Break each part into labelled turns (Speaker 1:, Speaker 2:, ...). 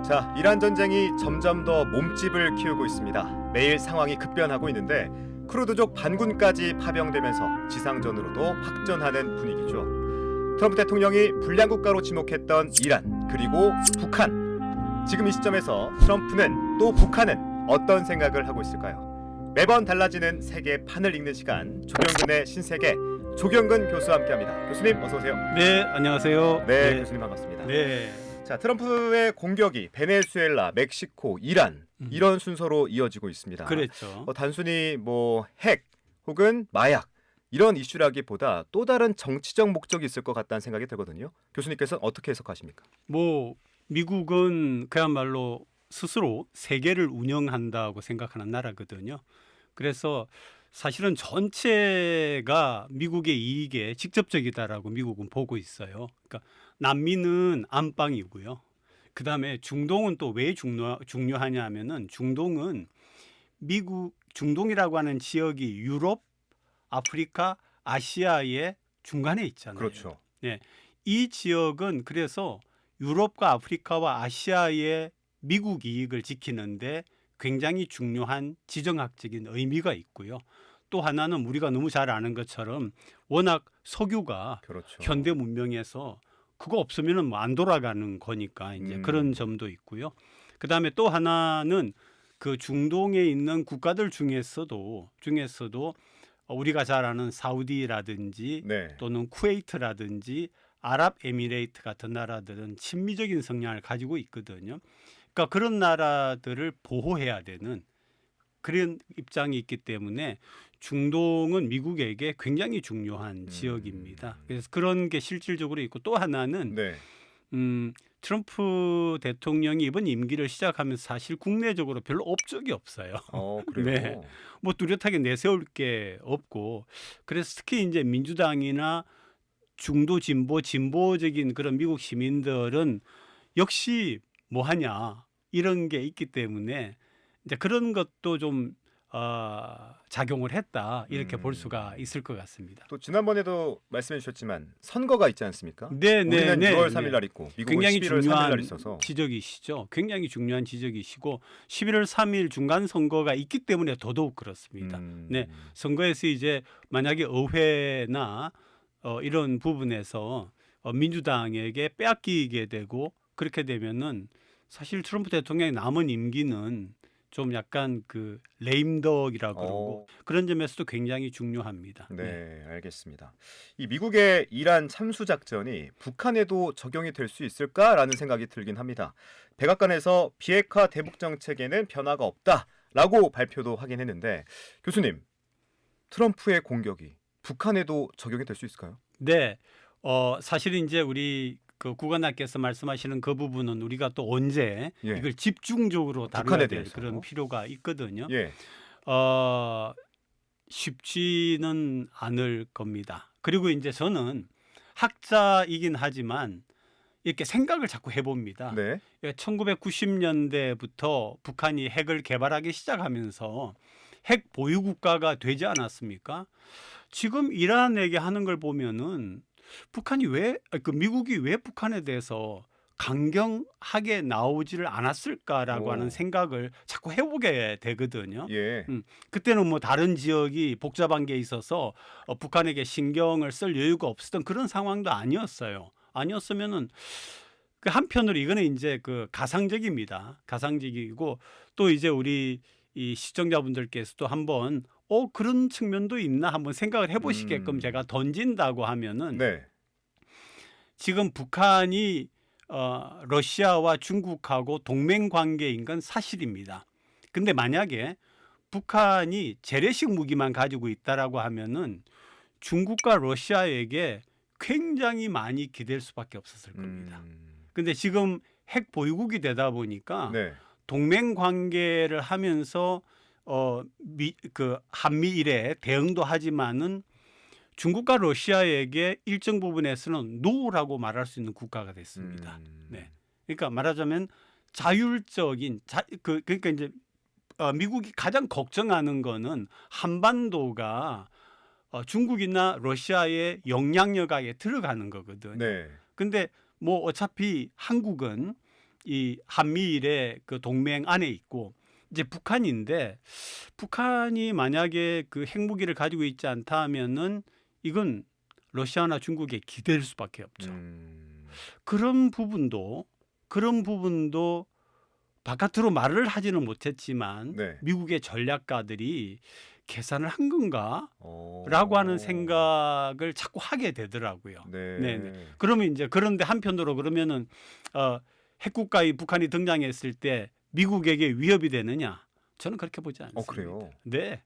Speaker 1: 자, 이란 전쟁이 점점 더 몸집을 키우고 있습니다. 매일 상황이 급변하고 있는데 크루드족 반군까지 파병되면서 지상전으로도 확전하는 분위기죠. 트럼프 대통령이 불량 국가로 지목했던 이란 그리고 북한. 지금 이 시점에서 트럼프는 또 북한은 어떤 생각을 하고 있을까요? 매번 달라지는 세계 판을 읽는 시간 조경근의 신세계 조경근 교수와 함께합니다. 교수님 어서 오세요.
Speaker 2: 네, 안녕하세요.
Speaker 1: 네, 교수님 반갑습니다.
Speaker 2: 네.
Speaker 1: 자, 트럼프의 공격이 베네수엘라, 멕시코, 이란 이런 순서로 이어지고 있습니다.
Speaker 2: 그랬죠.
Speaker 1: 단순히 핵 혹은 마약 이런 이슈라기보다 또 다른 정치적 목적이 있을 것 같다는 생각이 들거든요. 교수님께서는 어떻게 해석하십니까?
Speaker 2: 미국은 그야말로 스스로 세계를 운영한다고 생각하는 나라거든요. 그래서 사실은 전체가 미국의 이익에 직접적이다라고 미국은 보고 있어요. 그러니까 남미는 안방이고요. 그다음에 중동은 또 왜 중요하냐 하면은 중동은 중동이라고 하는 지역이 유럽, 아프리카, 아시아의 중간에 있잖아요.
Speaker 1: 그렇죠.
Speaker 2: 네. 이 지역은 그래서 유럽과 아프리카와 아시아의 미국 이익을 지키는데 굉장히 중요한 지정학적인 의미가 있고요. 또 하나는 우리가 너무 잘 아는 것처럼 워낙 석유가
Speaker 1: 그렇죠.
Speaker 2: 현대 문명에서 그거 없으면은 안 돌아가는 거니까 이제 그런 점도 있고요. 그다음에 또 하나는 그 중동에 있는 국가들 중에서도 우리가 잘 아는 사우디라든지
Speaker 1: 네.
Speaker 2: 또는 쿠웨이트라든지 아랍에미레이트 같은 나라들은 친미적인 성향을 가지고 있거든요. 그러니까 그런 나라들을 보호해야 되는 그런 입장이 있기 때문에 중동은 미국에게 굉장히 중요한 지역입니다. 그래서 그런 게 실질적으로 있고 또 하나는
Speaker 1: 네.
Speaker 2: 트럼프 대통령이 이번 임기를 시작하면서 사실 국내적으로 별로 업적이 없어요.
Speaker 1: 그래요.
Speaker 2: 네. 뚜렷하게 내세울 게 없고 그래서 특히 이제 민주당이나 중도 진보적인 그런 미국 시민들은 역시 뭐 하냐 이런 게 있기 때문에 이제 그런 것도 좀 작용을 했다 이렇게 볼 수가 있을 것 같습니다.
Speaker 1: 또 지난번에도 말씀해 주셨지만 선거가 있지 않습니까?
Speaker 2: 네,
Speaker 1: 우리는
Speaker 2: 네,
Speaker 1: 6월
Speaker 2: 네.
Speaker 1: 3일 날 있고 미국은
Speaker 2: 굉장히
Speaker 1: 11월 3일 날
Speaker 2: 중요한
Speaker 1: 있어서
Speaker 2: 지적이시죠. 굉장히 중요한 지적이시고 11월 3일 중간 선거가 있기 때문에 더더욱 그렇습니다. 네, 선거에서 이제 만약에 의회나 이런 부분에서 민주당에게 빼앗기게 되고 그렇게 되면은 사실 트럼프 대통령의 남은 임기는 좀 약간 그 레임덕이라고 그러고 그런 점에서도 굉장히 중요합니다.
Speaker 1: 네, 알겠습니다. 이 미국의 이란 참수 작전이 북한에도 적용이 될 수 있을까라는 생각이 들긴 합니다. 백악관에서 비핵화 대북 정책에는 변화가 없다라고 발표도 하긴 했는데 교수님, 트럼프의 공격이 북한에도 적용이 될 수 있을까요?
Speaker 2: 네, 사실 이제 우리 그 국관장께서 말씀하시는 그 부분은 우리가 또 언제
Speaker 1: 예.
Speaker 2: 이걸 집중적으로 다뤄야
Speaker 1: 북한에
Speaker 2: 될
Speaker 1: 대해서.
Speaker 2: 그런 필요가 있거든요.
Speaker 1: 예.
Speaker 2: 쉽지는 않을 겁니다. 그리고 이제 저는 학자이긴 하지만 이렇게 생각을 자꾸 해봅니다.
Speaker 1: 네.
Speaker 2: 1990년대부터 북한이 핵을 개발하기 시작하면서 핵 보유 국가가 되지 않았습니까? 지금 이란에게 하는 걸 보면은 미국이 왜 북한에 대해서 강경하게 나오지를 않았을까라고 하는 생각을 자꾸 해보게 되거든요.
Speaker 1: 예.
Speaker 2: 그때는 뭐 다른 지역이 복잡한 게 있어서 북한에게 신경을 쓸 여유가 없었던 그런 상황도 아니었어요. 아니었으면은 그 한편으로 이거는 이제 그 가상적입니다. 가상적이고 또 이제 우리 이 시청자분들께서도 한번 그런 측면도 있나 한번 생각을 해보시게끔 제가 던진다고 하면은
Speaker 1: 네.
Speaker 2: 지금 북한이 러시아와 중국하고 동맹 관계인 건 사실입니다. 근데 만약에 북한이 재래식 무기만 가지고 있다라고 하면은 중국과 러시아에게 굉장히 많이 기댈 수밖에 없었을 겁니다. 근데 지금 핵 보유국이 되다 보니까
Speaker 1: 네.
Speaker 2: 동맹 관계를 하면서 그 한미일에 대응도 하지만은 중국과 러시아에게 일정 부분에서는 노라고 말할 수 있는 국가가 됐습니다. 네, 그러니까 말하자면 자율적인 그러니까 이제 미국이 가장 걱정하는 거는 한반도가 중국이나 러시아의 영향력 하에 들어가는 거거든요.
Speaker 1: 네.
Speaker 2: 근데 뭐 어차피 한국은 이 한미일의 그 동맹 안에 있고 이제 북한인데 북한이 만약에 그 핵무기를 가지고 있지 않다 하면은 이건 러시아나 중국에 기댈 수밖에 없죠. 그런 부분도 바깥으로 말을 하지는 못했지만
Speaker 1: 네.
Speaker 2: 미국의 전략가들이 계산을 한 건가?
Speaker 1: 어.
Speaker 2: 라고 하는 생각을 자꾸 하게 되더라고요.
Speaker 1: 네.
Speaker 2: 네네. 그러면 이제 그런데 한편으로 그러면은 핵국가의 북한이 등장했을 때 미국에게 위협이 되느냐? 저는 그렇게 보지 않습니다.
Speaker 1: 그래요?
Speaker 2: 네.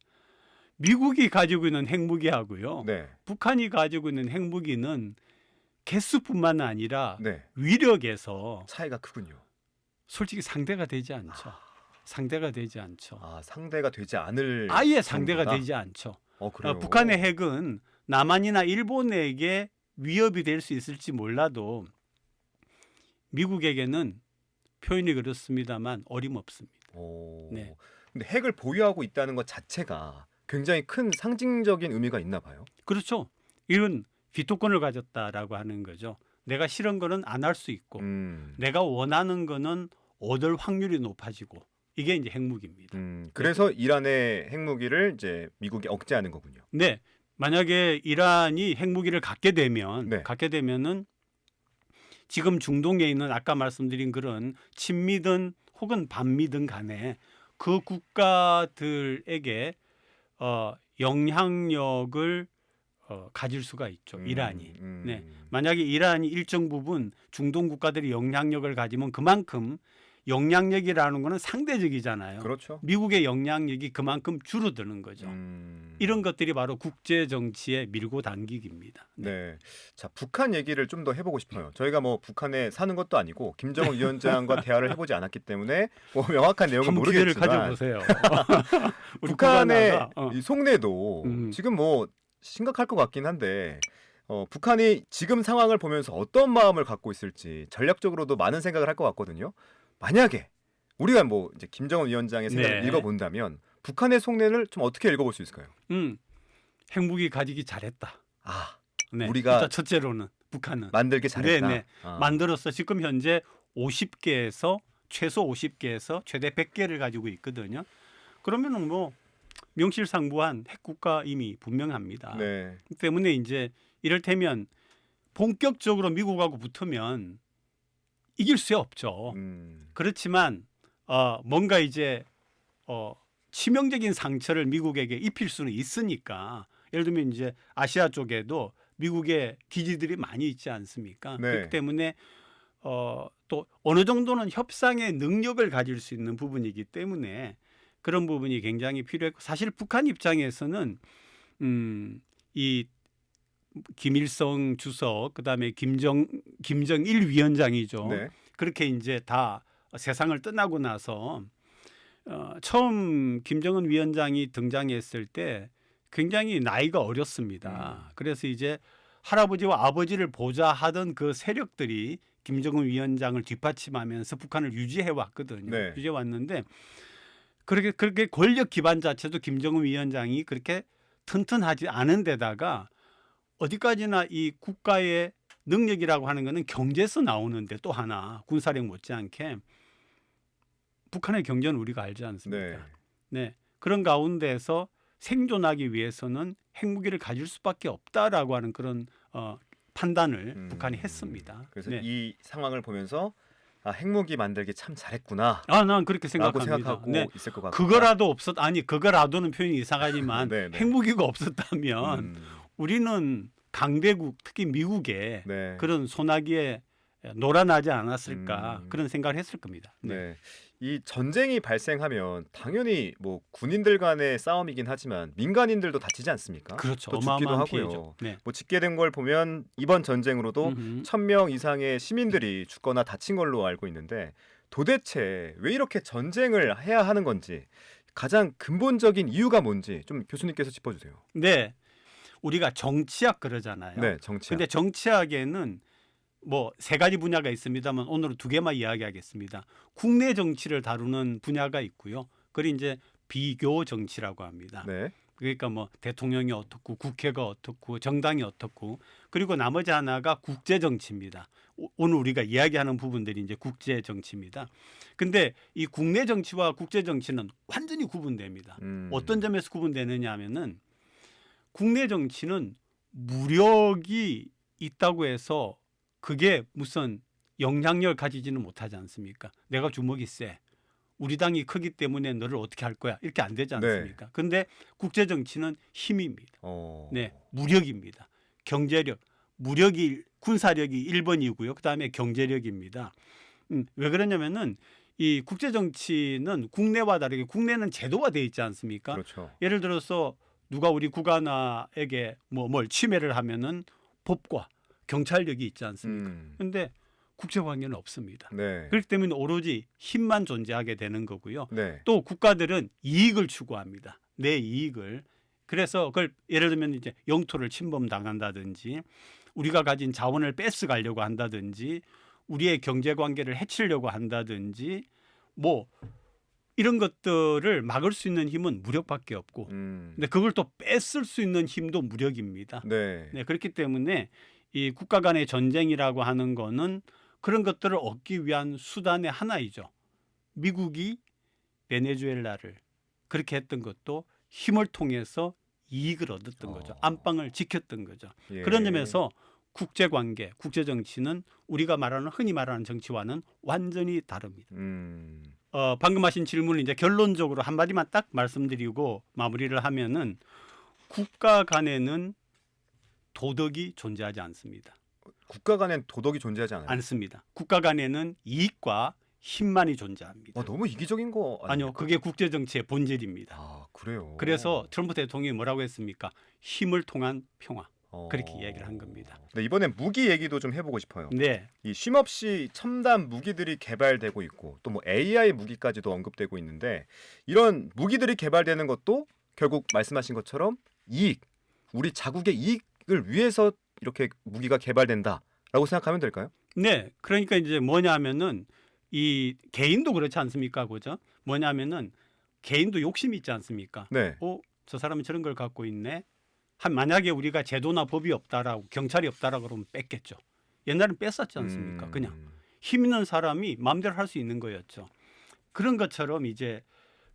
Speaker 2: 미국이 가지고 있는 핵무기하고요.
Speaker 1: 네.
Speaker 2: 북한이 가지고 있는 핵무기는 개수뿐만 아니라
Speaker 1: 네.
Speaker 2: 위력에서
Speaker 1: 차이가 크군요.
Speaker 2: 솔직히 상대가 되지 않죠. 상대가 되지 않죠.
Speaker 1: 상대가 되지 않을
Speaker 2: 아예 상대가
Speaker 1: 정도다?
Speaker 2: 되지 않죠.
Speaker 1: 그래요.
Speaker 2: 북한의 핵은 남한이나 일본에게 위협이 될 수 있을지 몰라도 미국에게는 표현이 그렇습니다만 어림없습니다. 네.
Speaker 1: 근데 핵을 보유하고 있다는 것 자체가 굉장히 큰 상징적인 의미가 있나 봐요.
Speaker 2: 그렇죠. 이건 비토권을 가졌다라고 하는 거죠. 내가 싫은 거는 안 할 수 있고 내가 원하는 거는 얻을 확률이 높아지고 이게 이제 핵무기입니다.
Speaker 1: 그래서 이란의 핵무기를 이제 미국이 억제하는 거군요.
Speaker 2: 네. 만약에 이란이 핵무기를 갖게 되면
Speaker 1: 네.
Speaker 2: 는 지금 중동에 있는 아까 말씀드린 그런 친미든 혹은 반미든 간에 그 국가들에게 영향력을 가질 수가 있죠. 이란이. 네. 만약에 이란이 일정 부분 중동 국가들이 영향력을 가지면 그만큼 영향력이라는 거는 상대적이잖아요.
Speaker 1: 그렇죠.
Speaker 2: 미국의 영향력이 그만큼 줄어드는 거죠. 이런 것들이 바로 국제 정치의 밀고 당기기입니다.
Speaker 1: 네. 자, 북한 얘기를 좀 더 해보고 싶어요. 저희가 뭐 북한에 사는 것도 아니고 김정은 위원장과 대화를 해보지 않았기 때문에 뭐 명확한 내용은
Speaker 2: 한번 기회를
Speaker 1: 모르겠지만
Speaker 2: 가져보세요. 우리
Speaker 1: 북한의
Speaker 2: 국가나가,
Speaker 1: 이 속내도 지금 뭐 심각할 것 같긴 한데 북한이 지금 상황을 보면서 어떤 마음을 갖고 있을지 전략적으로도 많은 생각을 할 것 같거든요. 만약에 우리가 뭐 이제 김정은 위원장의 생각을
Speaker 2: 네.
Speaker 1: 읽어본다면 북한의 속내를 좀 어떻게 읽어볼 수 있을까요?
Speaker 2: 핵무기 가지기 잘했다. 네.
Speaker 1: 우리가
Speaker 2: 일단 첫째로는 북한은
Speaker 1: 만들기 잘했다.
Speaker 2: 네. 만들어서 지금 현재 50개에서 최소 50개에서 최대 100개를 가지고 있거든요. 그러면은 뭐 명실상부한 핵국가 이미 분명합니다.
Speaker 1: 네.
Speaker 2: 때문에 이제 이를테면 본격적으로 미국하고 붙으면 이길 수 없죠. 그렇지만 뭔가 이제 치명적인 상처를 미국에게 입힐 수는 있으니까 예를 들면 이제 아시아 쪽에도 미국의 기지들이 많이 있지 않습니까?
Speaker 1: 네.
Speaker 2: 그렇기 때문에 또 어느 정도는 협상의 능력을 가질 수 있는 부분이기 때문에 그런 부분이 굉장히 필요했고 사실 북한 입장에서는 이 김일성 주석 그다음에 김정일 위원장이죠.
Speaker 1: 네.
Speaker 2: 그렇게 이제 다 세상을 떠나고 나서 처음 김정은 위원장이 등장했을 때 굉장히 나이가 어렸습니다. 그래서 이제 할아버지와 아버지를 보좌하던 그 세력들이 김정은 위원장을 뒷받침하면서 북한을 유지해 왔거든요.
Speaker 1: 네.
Speaker 2: 유지해 왔는데 그렇게 권력 기반 자체도 김정은 위원장이 그렇게 튼튼하지 않은 데다가 어디까지나 이 국가의 능력이라고 하는 것은 경제에서 나오는데 또 하나 군사력 못지않게 북한의 경제는 우리가 알지 않습니까? 네. 그런 가운데서 생존하기 위해서는 핵무기를 가질 수밖에 없다라고 하는 그런 판단을 북한이 했습니다.
Speaker 1: 그래서
Speaker 2: 네.
Speaker 1: 이 상황을 보면서 핵무기 만들기 참 잘했구나.
Speaker 2: 난 그렇게
Speaker 1: 라고
Speaker 2: 생각합니다.
Speaker 1: 생각하고
Speaker 2: 네.
Speaker 1: 있을 것 같고.
Speaker 2: 그거라도 그거라도는 표현이 이상하지만
Speaker 1: 네, 네.
Speaker 2: 핵무기가 없었다면 우리는 강대국 특히 미국의
Speaker 1: 네.
Speaker 2: 그런 소나기에 놀아나지 않았을까 그런 생각을 했을 겁니다.
Speaker 1: 네. 이 전쟁이 발생하면 당연히 뭐 군인들 간의 싸움이긴 하지만 민간인들도 다치지 않습니까?
Speaker 2: 그렇죠.
Speaker 1: 또 죽기도
Speaker 2: 어마어마한
Speaker 1: 하고요.
Speaker 2: 피해죠. 네.
Speaker 1: 뭐 짓게 된 걸 보면 이번 전쟁으로도 1000명 이상의 시민들이 죽거나 다친 걸로 알고 있는데 도대체 왜 이렇게 전쟁을 해야 하는 건지 가장 근본적인 이유가 뭔지 좀 교수님께서 짚어주세요.
Speaker 2: 네. 우리가 정치학 그러잖아요.
Speaker 1: 네, 정치학.
Speaker 2: 근데 정치학에는 뭐 세 가지 분야가 있습니다만 오늘은 두 개만 이야기하겠습니다. 국내 정치를 다루는 분야가 있고요. 그걸 이제 비교 정치라고 합니다.
Speaker 1: 네.
Speaker 2: 그러니까 뭐 대통령이 어떻고 국회가 어떻고 정당이 어떻고 그리고 나머지 하나가 국제 정치입니다. 오늘 우리가 이야기하는 부분들이 이제 국제 정치입니다. 근데 이 국내 정치와 국제 정치는 완전히 구분됩니다. 어떤 점에서 구분되느냐 하면은 국내 정치는 무력이 있다고 해서 그게 무슨 영향력을 가지지는 못하지 않습니까? 내가 주먹이 세. 우리 당이 크기 때문에 너를 어떻게 할 거야? 이렇게 안 되지 않습니까? 근데 국제 정치는 힘입니다. 네, 무력입니다. 경제력, 무력이 군사력이 1번이고요. 그다음에 경제력입니다. 왜 그러냐면은 이 국제 정치는 국내와 다르게 국내는 제도화되어 있지 않습니까?
Speaker 1: 그렇죠.
Speaker 2: 예를 들어서 누가 우리 국가나에게 뭘 침해를 하면은 법과 경찰력이 있지 않습니까? 근데 국제 관계는 없습니다.
Speaker 1: 네.
Speaker 2: 그렇기 때문에 오로지 힘만 존재하게 되는 거고요.
Speaker 1: 네.
Speaker 2: 또 국가들은 이익을 추구합니다. 내 이익을. 그래서 그걸 예를 들면 이제 영토를 침범당한다든지 우리가 가진 자원을 뺏어가려고 한다든지 우리의 경제 관계를 해치려고 한다든지 뭐 이런 것들을 막을 수 있는 힘은 무력밖에 없고 근데 그걸 또 뺏을 수 있는 힘도 무력입니다.
Speaker 1: 네.
Speaker 2: 네, 그렇기 때문에 이 국가 간의 전쟁이라고 하는 거는 그런 것들을 얻기 위한 수단의 하나이죠. 미국이 베네수엘라를 그렇게 했던 것도 힘을 통해서 이익을 얻었던 거죠. 안방을 지켰던 거죠.
Speaker 1: 예.
Speaker 2: 그런 점에서 국제관계, 국제정치는 우리가 말하는 흔히 말하는 정치와는 완전히 다릅니다. 방금 하신 질문을 이제 결론적으로 한마디만 딱 말씀드리고 마무리를 하면은 국가 간에는 도덕이 존재하지 않습니다.
Speaker 1: 국가 간엔 도덕이 존재하지 않아요.
Speaker 2: 않습니다. 국가 간에는 이익과 힘만이 존재합니다.
Speaker 1: 너무 이기적인 거 아닙니까?
Speaker 2: 아니요, 그게 국제 정치의 본질입니다.
Speaker 1: 아, 그래요.
Speaker 2: 그래서 트럼프 대통령이 뭐라고 했습니까? 힘을 통한 평화. 그렇게 이야기를 한 겁니다.
Speaker 1: 네, 이번엔 무기 얘기도 좀 해보고 싶어요.
Speaker 2: 네,
Speaker 1: 이 쉼없이 첨단 무기들이 개발되고 있고 또 뭐 AI 무기까지도 언급되고 있는데 이런 무기들이 개발되는 것도 결국 말씀하신 것처럼 이익, 우리 자국의 이익을 위해서 이렇게 무기가 개발된다라고 생각하면 될까요?
Speaker 2: 네. 그러니까 이제 뭐냐면은 이 개인도 그렇지 않습니까, 그죠? 뭐냐면은 개인도 욕심이 있지 않습니까?
Speaker 1: 네.
Speaker 2: 저 사람이 저런 걸 갖고 있네. 만약에 우리가 제도나 법이 없다라고 경찰이 없다라고 그러면 뺐겠죠. 옛날엔 뺐었지 않습니까? 그냥 힘 있는 사람이 마음대로 할 수 있는 거였죠. 그런 것처럼 이제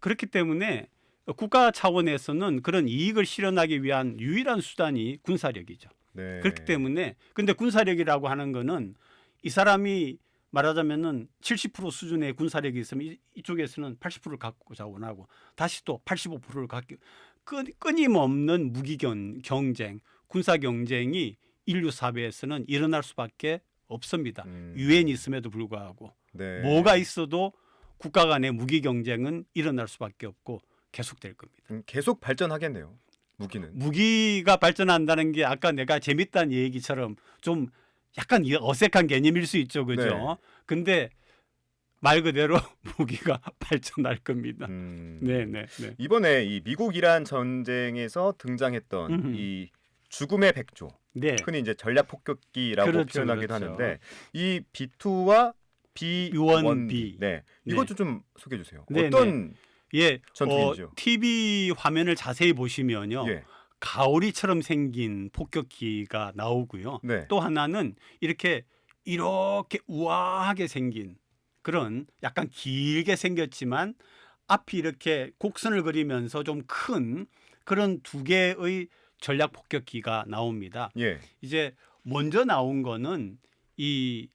Speaker 2: 그렇기 때문에 국가 차원에서는 그런 이익을 실현하기 위한 유일한 수단이 군사력이죠.
Speaker 1: 네.
Speaker 2: 그렇기 때문에 근데 군사력이라고 하는 거는 이 사람이 말하자면은 70% 수준의 군사력이 있으면 이쪽에서는 80%를 갖고 자원하고 다시 또 85%를 갖고 끊임없는 무기 경쟁, 군사 경쟁이 인류 사회에서는 일어날 수밖에 없습니다. 유엔이 있음에도 불구하고
Speaker 1: 네.
Speaker 2: 뭐가 있어도 국가 간의 무기 경쟁은 일어날 수밖에 없고 계속될 겁니다.
Speaker 1: 계속 발전하겠네요. 무기는.
Speaker 2: 무기가 발전한다는 게 아까 내가 재밌다는 얘기처럼 좀 약간 어색한 개념일 수 있죠, 그죠?
Speaker 1: 네.
Speaker 2: 근데 말 그대로 무기가 발전할 겁니다. 네.
Speaker 1: 이번에 이 미국 이란 전쟁에서 등장했던 이 죽음의 백조,
Speaker 2: 네.
Speaker 1: 흔히 이제 전략 폭격기라고
Speaker 2: 그렇죠,
Speaker 1: 표현하기도
Speaker 2: 그렇죠.
Speaker 1: 하는데 이 B2와 B1B, 네, 이것 좀 소개해 주세요.
Speaker 2: 네,
Speaker 1: 어떤
Speaker 2: 예,
Speaker 1: 전투기죠?
Speaker 2: TV 화면을 자세히 보시면요,
Speaker 1: 예.
Speaker 2: 가오리처럼 생긴 폭격기가 나오고요.
Speaker 1: 네.
Speaker 2: 또 하나는 이렇게 우아하게 생긴 그런 약간 길게 생겼지만 앞이 이렇게 곡선을 그리면서 좀 큰 그런 두 개의 전략 폭격기가 나옵니다.
Speaker 1: 예.
Speaker 2: 이제 먼저 나온 거는 이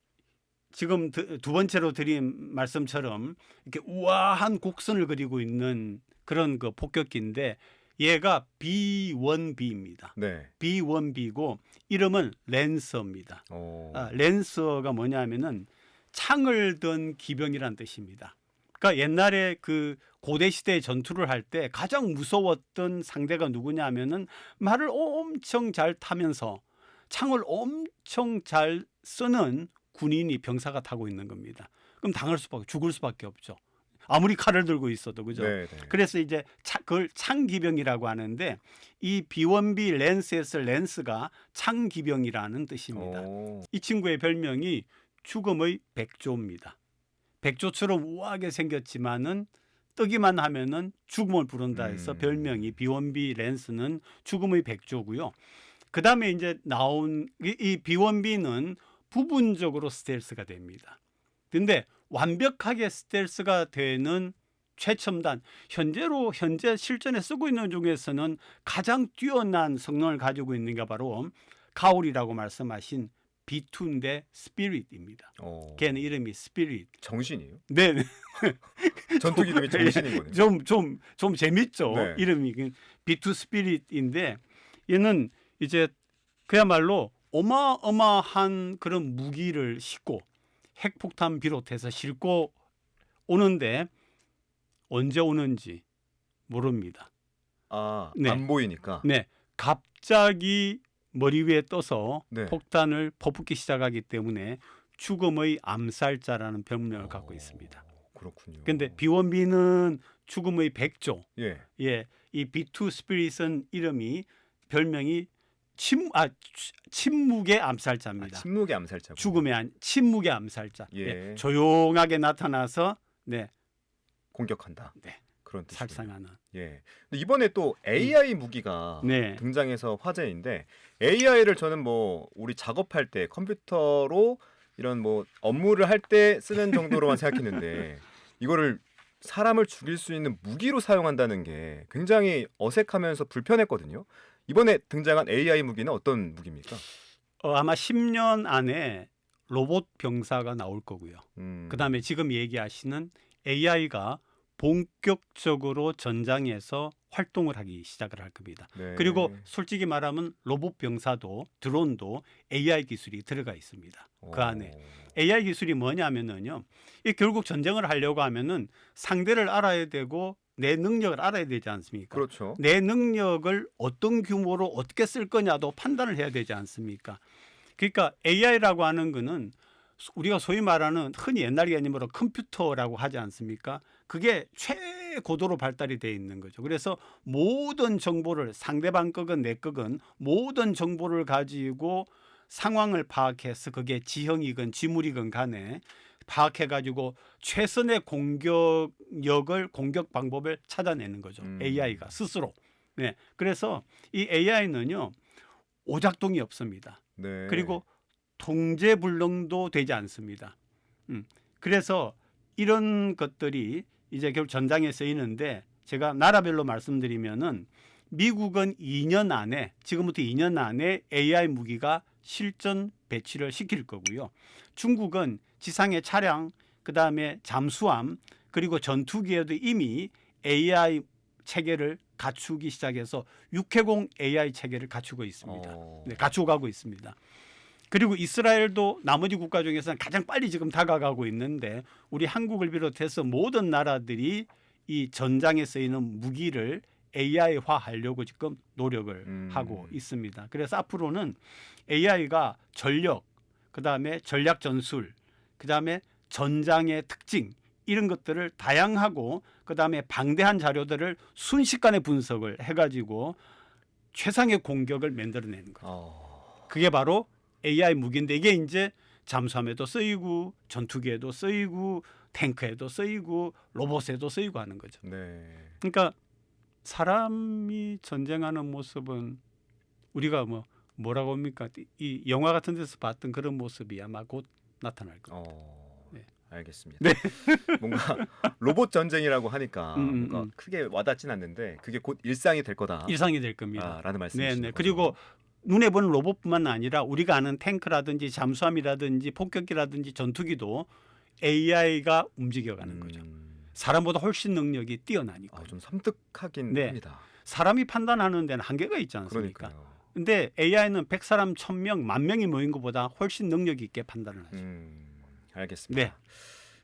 Speaker 2: 지금 두 번째로 드린 말씀처럼 이렇게 우아한 곡선을 그리고 있는 그런 그 폭격기인데 얘가 B1B입니다.
Speaker 1: 네.
Speaker 2: B1B고 이름은 랜서입니다. 랜서가 뭐냐면은 창을 든 기병이란 뜻입니다. 그러니까 옛날에 그 고대 시대 전투를 할 때 가장 무서웠던 상대가 누구냐 하면은 말을 엄청 잘 타면서 창을 엄청 잘 쓰는 군인이 병사가 타고 있는 겁니다. 그럼 죽을 수밖에 없죠. 아무리 칼을 들고 있어도 그죠.
Speaker 1: 네.
Speaker 2: 그래서 이제 그걸 창기병이라고 하는데 이 B1B 랜스에서 랜스가 창기병이라는 뜻입니다. 이 친구의 별명이 죽음의 백조입니다. 백조처럼 우아하게 생겼지만은 뜨기만 하면은 죽음을 부른다 해서
Speaker 1: 음.
Speaker 2: 별명이 B1B 랜스는 죽음의 백조고요. 그다음에 이제 나온 이 B1B는 부분적으로 스텔스가 됩니다. 근데 완벽하게 스텔스가 되는 최첨단 현재 실전에 쓰고 있는 중에서는 가장 뛰어난 성능을 가지고 있는 게 바로 가올이라고 말씀하신 B2인데 스피릿입니다. 걔는 이름이 스피릿.
Speaker 1: 정신이에요?
Speaker 2: 네.
Speaker 1: 전투기 이름이 정신인 거네요.
Speaker 2: 좀 재밌죠.
Speaker 1: 네.
Speaker 2: 이름이 B2 스피릿인데 얘는 이제 그야말로 어마어마한 그런 무기를 싣고 핵폭탄 비롯해서 싣고 오는데 언제 오는지 모릅니다.
Speaker 1: 아,
Speaker 2: 네.
Speaker 1: 안 보이니까.
Speaker 2: 네, 갑자기 머리 위에 떠서
Speaker 1: 네.
Speaker 2: 폭탄을 퍼붓기 시작하기 때문에 죽음의 암살자라는 별명을 갖고 있습니다.
Speaker 1: 그렇군요.
Speaker 2: 근데 B1B는 죽음의 백조.
Speaker 1: 예.
Speaker 2: 예, 이 B2 스피릿은 이름이 별명이 침묵의 암살자입니다.
Speaker 1: 침묵의 암살자.
Speaker 2: 죽음의 침묵의 암살자.
Speaker 1: 예.
Speaker 2: 조용하게 나타나서 네,
Speaker 1: 공격한다.
Speaker 2: 네,
Speaker 1: 그런 뜻이군요.
Speaker 2: 살상하는.
Speaker 1: 예. 근데 이번에 또 AI 무기가
Speaker 2: 네.
Speaker 1: 등장해서 화제인데 AI를 저는 뭐 우리 작업할 때 컴퓨터로 이런 뭐 업무를 할 때 쓰는 정도로만 생각했는데 이거를 사람을 죽일 수 있는 무기로 사용한다는 게 굉장히 어색하면서 불편했거든요. 이번에 등장한 AI 무기는 어떤 무기입니까?
Speaker 2: 아마 10년 안에 로봇 병사가 나올 거고요. 그다음에 지금 얘기하시는 AI가 본격적으로 전장에서 활동을 하기 시작을 할 겁니다.
Speaker 1: 네.
Speaker 2: 그리고 솔직히 말하면 로봇 병사도 드론도 AI 기술이 들어가 있습니다. 그 안에 AI 기술이 뭐냐면은요, 이 결국 전쟁을 하려고 하면은 상대를 알아야 되고 내 능력을 알아야 되지 않습니까?
Speaker 1: 그렇죠.
Speaker 2: 내 능력을 어떤 규모로 어떻게 쓸 거냐도 판단을 해야 되지 않습니까? 그러니까 AI라고 하는 거는 우리가 소위 말하는 흔히 옛날 개념으로 컴퓨터라고 하지 않습니까? 그게 최고도로 발달이 되어 있는 거죠. 그래서 모든 정보를 상대방 거건 내 거건 모든 정보를 가지고 상황을 파악해서 그게 지형이건 지물이건 간에 파악해가지고 최선의 공격력을 공격 방법을 찾아내는 거죠. AI가 스스로. 네, 그래서 이 AI는요 오작동이 없습니다.
Speaker 1: 네.
Speaker 2: 그리고 통제불능도 되지 않습니다. 그래서 이런 것들이 이제 결국 전장에 쓰이는데 제가 나라별로 말씀드리면은 미국은 2년 안에 지금부터 2년 안에 AI 무기가 실전 배치를 시킬 거고요. 중국은 지상의 차량, 그다음에 잠수함, 그리고 전투기에도 이미 AI 체계를 갖추기 시작해서 육해공 AI 체계를 갖추고 있습니다. 네, 갖추고 가고 있습니다. 그리고 이스라엘도 나머지 국가 중에서는 가장 빨리 지금 다가가고 있는데 우리 한국을 비롯해서 모든 나라들이 이 전장에 쓰이는 무기를 AI화하려고 지금 노력을 하고 있습니다. 그래서 앞으로는 AI가 전력, 그다음에 전략 전술, 그다음에 전장의 특징 이런 것들을 다양하고 그다음에 방대한 자료들을 순식간에 분석을 해가지고 최상의 공격을 만들어내는 거죠. 그게 바로 AI 무기인데 이게 이제 잠수함에도 쓰이고 전투기에도 쓰이고 탱크에도 쓰이고 로봇에도 쓰이고 하는 거죠.
Speaker 1: 네.
Speaker 2: 그러니까 사람이 전쟁하는 모습은 우리가 뭐라고 합니까? 이 영화 같은 데서 봤던 그런 모습이 아마 곧 나타날 겁니다. 네.
Speaker 1: 알겠습니다. 네. 뭔가 로봇 전쟁이라고 하니까 뭔가 크게 와닿진 않는데 그게 곧 일상이 될 거다.
Speaker 2: 일상이 될 겁니다.
Speaker 1: 라는 말씀이시죠.
Speaker 2: 네. 그리고 눈에 보는 로봇뿐만 아니라 우리가 아는 탱크라든지 잠수함이라든지 폭격기라든지 전투기도 AI가 움직여가는 거죠. 사람보다 훨씬 능력이 뛰어나니까.
Speaker 1: 좀 섬뜩하긴
Speaker 2: 네.
Speaker 1: 합니다.
Speaker 2: 사람이 판단하는 데는 한계가 있지 않습니까?
Speaker 1: 그러니까요.
Speaker 2: 근데 AI는 100사람 1000명, 10,000명이 모인 것보다 훨씬 능력 있게 판단을 하죠.
Speaker 1: 알겠습니다.
Speaker 2: 네.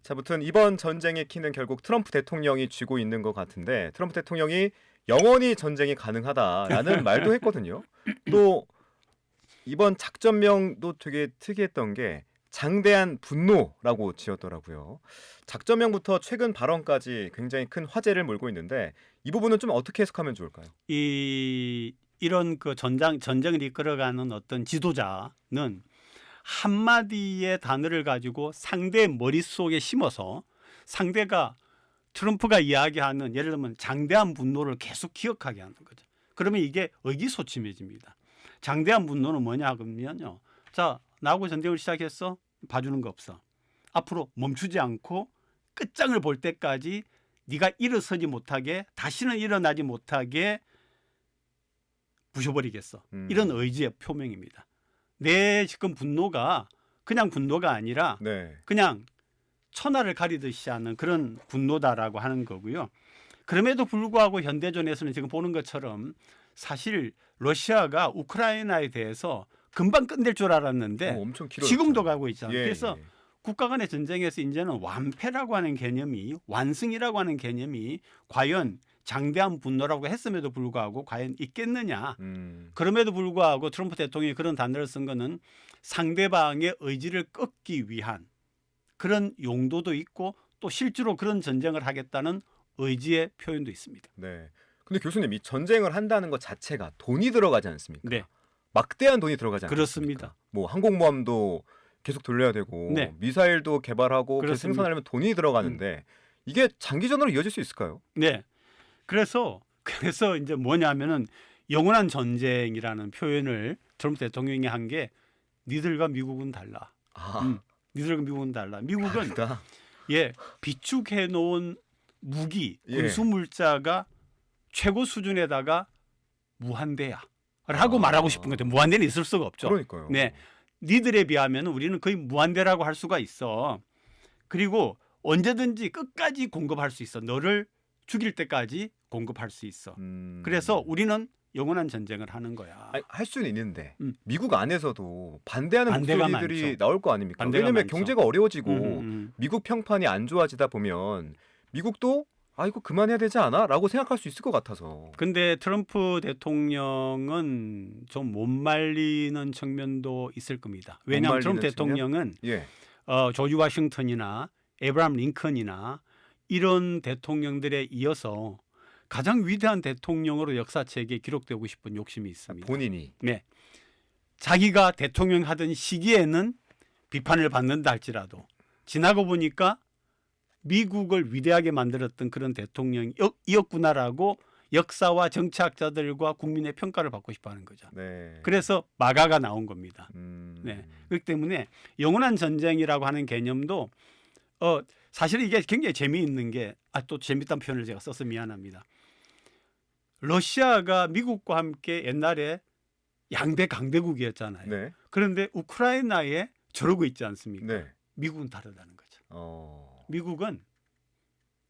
Speaker 1: 자, 아무튼 이번 전쟁의 키는 결국 트럼프 대통령이 쥐고 있는 것 같은데 트럼프 대통령이 영원히 전쟁이 가능하다라는 말도 했거든요. 또 이번 작전명도 되게 특이했던 게 장대한 분노라고 지었더라고요. 작전명부터 최근 발언까지 굉장히 큰 화제를 몰고 있는데 이 부분은 좀 어떻게 해석하면 좋을까요?
Speaker 2: 이런 그 전쟁을 이끌어가는 어떤 지도자는 한마디의 단어를 가지고 상대 머릿속에 심어서 상대가 트럼프가 이야기하는 예를 들면 장대한 분노를 계속 기억하게 하는 거죠. 그러면 이게 의기소침해집니다. 장대한 분노는 뭐냐 그러면요. 자, 나하고 전쟁을 시작했어. 봐주는 거 없어. 앞으로 멈추지 않고 끝장을 볼 때까지 네가 일어서지 못하게 다시는 일어나지 못하게 부셔버리겠어. 이런 의지의 표명입니다. 내 지금 분노가 그냥 분노가 아니라
Speaker 1: 네.
Speaker 2: 그냥 천하를 가리듯이 하는 그런 분노다라고 하는 거고요. 그럼에도 불구하고 현대전에서는 지금 보는 것처럼 사실 러시아가 우크라이나에 대해서 금방 끝낼 줄 알았는데
Speaker 1: 엄청 길어졌죠.
Speaker 2: 지금도 가고 있잖아요.
Speaker 1: 예,
Speaker 2: 그래서
Speaker 1: 예.
Speaker 2: 국가 간의 전쟁에서 이제는 완패라고 하는 개념이 완승이라고 하는 개념이 과연 장대한 분노라고 했음에도 불구하고 과연 있겠느냐. 그럼에도 불구하고 트럼프 대통령이 그런 단어를 쓴 거는 상대방의 의지를 꺾기 위한 그런 용도도 있고 또 실제로 그런 전쟁을 하겠다는 의지의 표현도 있습니다.
Speaker 1: 네. 근데 교수님 이 전쟁을 한다는 것 자체가 돈이 들어가지 않습니까?
Speaker 2: 네.
Speaker 1: 막대한 돈이 들어가지 않습니까?
Speaker 2: 그렇습니다.
Speaker 1: 뭐 항공모함도 계속 돌려야 되고
Speaker 2: 네.
Speaker 1: 미사일도 개발하고 계속
Speaker 2: 그렇습니다.
Speaker 1: 생산하려면 돈이 들어가는데 이게 장기전으로 이어질 수 있을까요?
Speaker 2: 네. 그래서 이제 뭐냐면은 영원한 전쟁이라는 표현을 트럼프 대통령이 한 게 니들과 미국은 달라. 니들과 미국은 달라. 미국은
Speaker 1: 다르다.
Speaker 2: 비축해 놓은 무기,
Speaker 1: 예.
Speaker 2: 군수 물자가 최고 수준에다가 무한대야라고 말하고 싶은 건데 무한대는 있을 수가 없죠.
Speaker 1: 그러니까요.
Speaker 2: 네. 니들에 비하면 우리는 거의 무한대라고 할 수가 있어. 그리고 언제든지 끝까지 공급할 수 있어. 너를 죽일 때까지 공급할 수 있어. 그래서 우리는 영원한 전쟁을 하는 거야.
Speaker 1: 할 수는 있는데
Speaker 2: 음.
Speaker 1: 미국 안에서도 반대하는
Speaker 2: 반대가
Speaker 1: 목소리들이
Speaker 2: 많죠.
Speaker 1: 나올 거 아닙니까?
Speaker 2: 반대가
Speaker 1: 왜냐면
Speaker 2: 많죠.
Speaker 1: 경제가 어려워지고
Speaker 2: 음.
Speaker 1: 미국 평판이 안 좋아지다 보면 미국도 이거 그만해야 되지 않아? 라고 생각할 수 있을 것 같아서.
Speaker 2: 근데 트럼프 대통령은 좀 못 말리는 측면도 있을 겁니다. 왜냐하면 트럼프
Speaker 1: 말리는
Speaker 2: 대통령은
Speaker 1: 예.
Speaker 2: 조지 워싱턴이나 에브라함 링컨이나 이런 대통령들에 이어서 가장 위대한 대통령으로 역사책에 기록되고 싶은 욕심이 있습니다.
Speaker 1: 본인이.
Speaker 2: 네, 자기가 대통령 하던 시기에는 비판을 받는다 할지라도 지나고 보니까 미국을 위대하게 만들었던 그런 대통령이었구나라고 역사와 정치학자들과 국민의 평가를 받고 싶어하는 거죠.
Speaker 1: 네.
Speaker 2: 그래서 마가가 나온 겁니다.
Speaker 1: 네.
Speaker 2: 그렇기 때문에 영원한 전쟁이라고 하는 개념도 사실 이게 굉장히 재미있는 게 또 재밌다는 표현을 제가 써서 미안합니다. 러시아가 미국과 함께 옛날에 양대 강대국이었잖아요.
Speaker 1: 네.
Speaker 2: 그런데 우크라이나에 저러고 있지 않습니까?
Speaker 1: 네.
Speaker 2: 미국은 다르다는 거죠. 미국은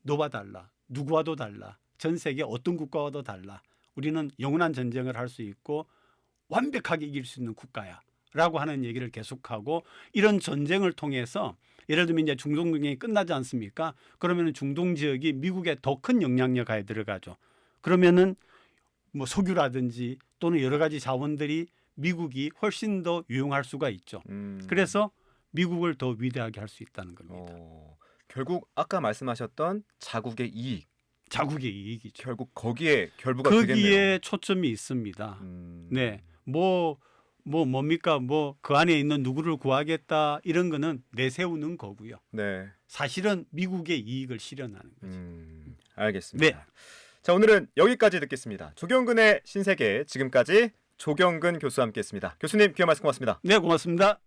Speaker 2: 너와 달라. 누구와도 달라. 전 세계 어떤 국가와도 달라. 우리는 영원한 전쟁을 할 수 있고 완벽하게 이길 수 있는 국가야. 라고 하는 얘기를 계속하고 이런 전쟁을 통해서 예를 들면 이제 중동 전쟁이 끝나지 않습니까? 그러면 중동 지역이 미국의 더 큰 영향력 하에 들어가죠. 그러면은 뭐 석유라든지 또는 여러 가지 자원들이 미국이 훨씬 더 유용할 수가 있죠. 그래서 미국을 더 위대하게 할 수 있다는 겁니다.
Speaker 1: 결국 아까 말씀하셨던 자국의 이익.
Speaker 2: 자국의 이익이죠.
Speaker 1: 결국 거기에 결부가
Speaker 2: 거기에
Speaker 1: 되겠네요.
Speaker 2: 초점이 있습니다. 네, 뭡니까? 그 안에 있는 누구를 구하겠다 이런 거는 내세우는 거고요.
Speaker 1: 네.
Speaker 2: 사실은 미국의 이익을 실현하는 거죠.
Speaker 1: 알겠습니다.
Speaker 2: 네.
Speaker 1: 자, 오늘은 여기까지 듣겠습니다. 조경근의 신세계 지금까지 조경근 교수와 함께했습니다. 교수님 귀한 말씀 고맙습니다.
Speaker 2: 네, 고맙습니다.